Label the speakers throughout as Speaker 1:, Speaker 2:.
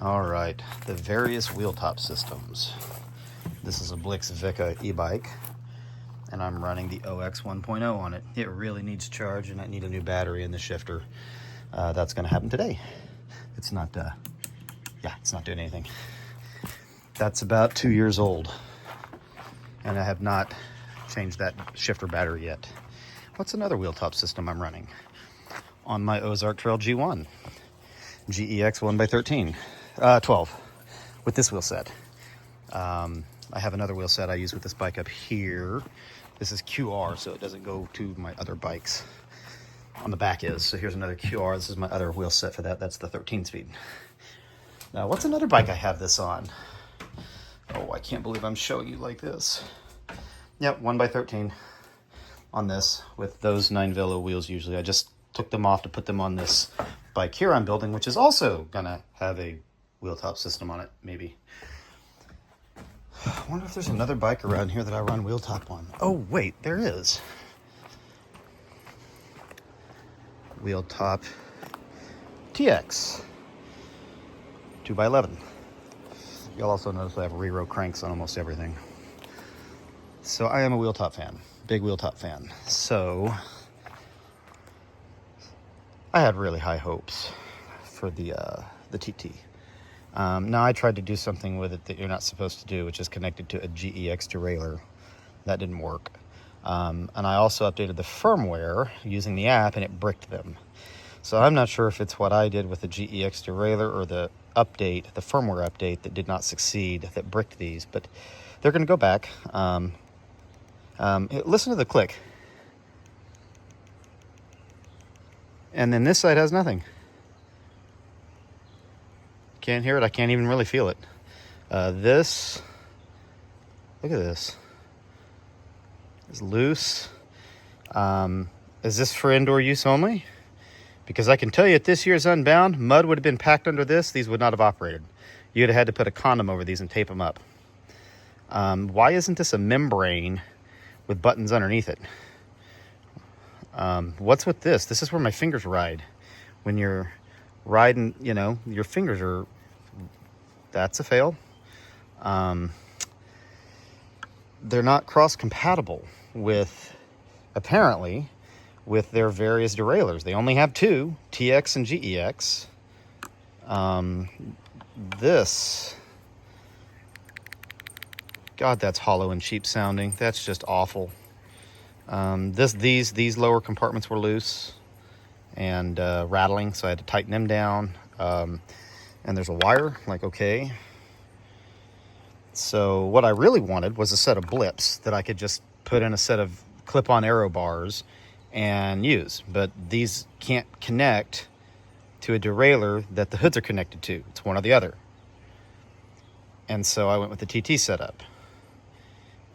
Speaker 1: All right, the various wheel top systems. This is a Blix Vika e-bike, and I'm running the OX 1.0 on it. It really needs charge, and I need a new battery in the shifter. That's going to happen today. It's not, it's not doing anything. That's about 2 years old, and I have not changed that shifter battery yet. What's another wheel top system I'm running? On my Ozark Trail G1, GEX 1x13. 12 with this wheel set. I have another wheel set I use with this bike up here. This is QR, so it doesn't go to my other bikes. On the back is. So here's another QR. This is my other wheel set for that. That's the 13 speed. Now, what's another bike I have this on? Oh, I can't believe I'm showing you like this. Yep, 1x13 on this with those 9 Velo wheels usually. I just took them off to put them on this bike here I'm building, which is also gonna have a wheel top system on it, maybe. I wonder if there's another bike around here that I run wheel top on. Oh, wait, there is. Wheeltop TX 2x11. You'll also notice I have re-row cranks on almost everything. So I am a wheel top fan, big wheel top fan. So I had really high hopes for the TT. Now I tried to do something with it that you're not supposed to do, which is connected to a GEX derailleur. That didn't work. And I also updated the firmware using the app, and it bricked them. So I'm not sure if it's what I did with the GEX derailleur or the update, the firmware update that did not succeed, that bricked these, but they're going to go back. Listen to the click. And then this side has nothing. Can't hear it. I can't even really feel it. This, look at this. It's loose. Is this for indoor use only? Because I can tell you at this year's Unbound, mud would have been packed under this. These would not have operated. You'd have had to put a condom over these and tape them up. Why isn't this a membrane with buttons underneath it? What's with this? This is where my fingers ride. When you're riding, you know, your fingers are, that's a fail. They're not cross-compatible with, apparently, with their various derailleurs. They only have two, TX and GEX. This, God, that's hollow and cheap sounding. That's just awful. These lower compartments were loose and rattling, so I had to tighten them down. And there's a wire, like, okay. So what I really wanted was a set of blips that I could just put in a set of clip-on aero bars and use, but these can't connect to a derailleur that the hoods are connected to. It's one or the other. And so I went with the TT setup.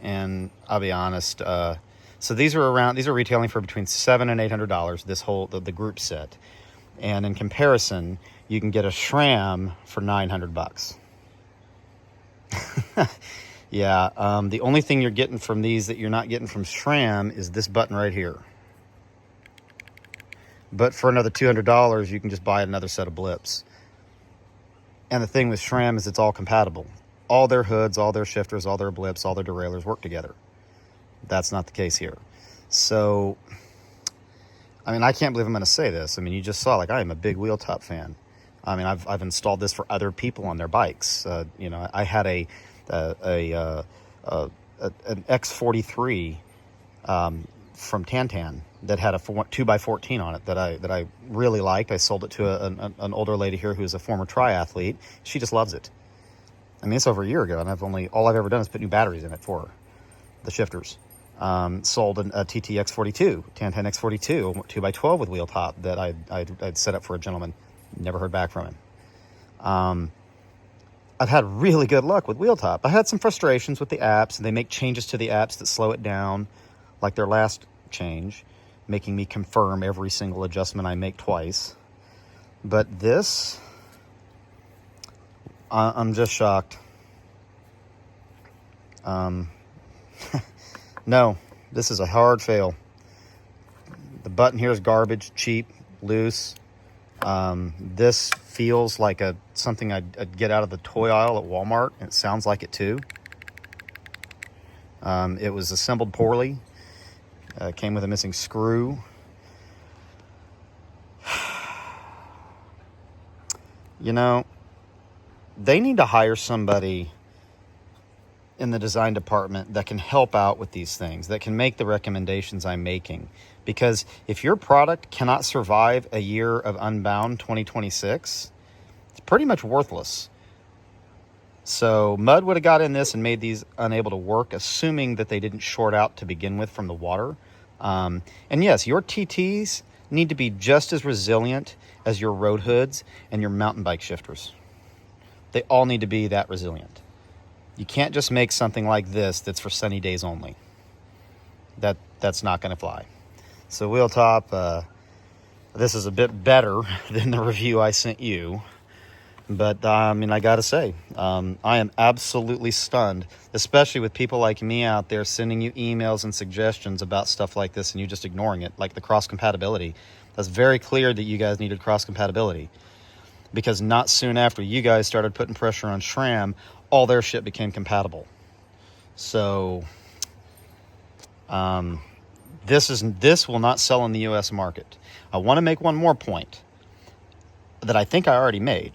Speaker 1: And I'll be honest, so these are retailing for between $700 and $800, this whole, the group set. And in comparison, you can get a SRAM for $900. Yeah, the only thing you're getting from these that you're not getting from SRAM is this button right here. But for another $200, you can just buy another set of blips. And the thing with SRAM is it's all compatible. All their hoods, all their shifters, all their blips, all their derailleurs work together. That's not the case here. So, I mean, I can't believe I'm going to say this. I mean, you just saw, like, I am a big wheel top fan. I mean, I've installed this for other people on their bikes. You know, I had an X43 from Tantan that had a 2x14 on it that I really liked. I sold it to an older lady here who's a former triathlete. She just loves it. I mean, it's over a year ago, and all I've ever done is put new batteries in it for her, the shifters. Sold a TT X42, Tantan X42, 2x12 with wheel top that I'd set up for a gentleman. Never heard back from him. I've had really good luck with wheel top. I had some frustrations with the apps, and they make changes to the apps that slow it down, like their last change, making me confirm every single adjustment I make twice. But this, I'm just shocked. No, this is a hard fail. The button here is garbage, cheap, loose. This feels like something I'd get out of the toy aisle at Walmart. It sounds like it too. It was assembled poorly. Came with a missing screw. You know, they need to hire somebody in the design department that can help out with these things, that can make the recommendations I'm making. Because if your product cannot survive a year of Unbound 2026, it's pretty much worthless. So mud would have got in this and made these unable to work, assuming that they didn't short out to begin with from the water. And yes, your TTs need to be just as resilient as your road hoods and your mountain bike shifters. They all need to be that resilient. You can't just make something like this that's for sunny days only. That's not going to fly. So Wheeltop, this is a bit better than the review I sent you. But I mean, I gotta say, I am absolutely stunned, especially with people like me out there sending you emails and suggestions about stuff like this and you just ignoring it, like the cross compatibility. That's very clear that you guys needed cross compatibility, because not soon after you guys started putting pressure on SRAM, all their shit became compatible. So this will not sell in the US market. I want to make one more point that I think I already made.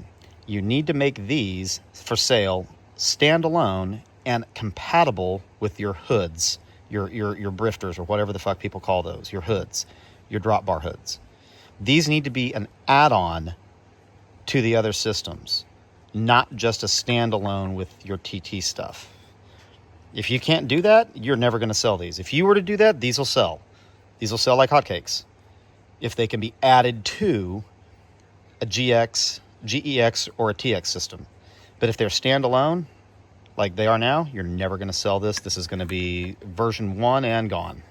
Speaker 1: You need to make these for sale standalone and compatible with your hoods, your brifters, or whatever the fuck people call those, your hoods, your drop bar hoods. These need to be an add-on to the other systems, not just a standalone with your TT stuff. If you can't do that, you're never going to sell these. If you were to do that, these will sell. These will sell like hotcakes if they can be added to a GX, GEX, or a TX system. But if they're standalone, like they are now, you're never going to sell this. This is going to be version 1 and gone.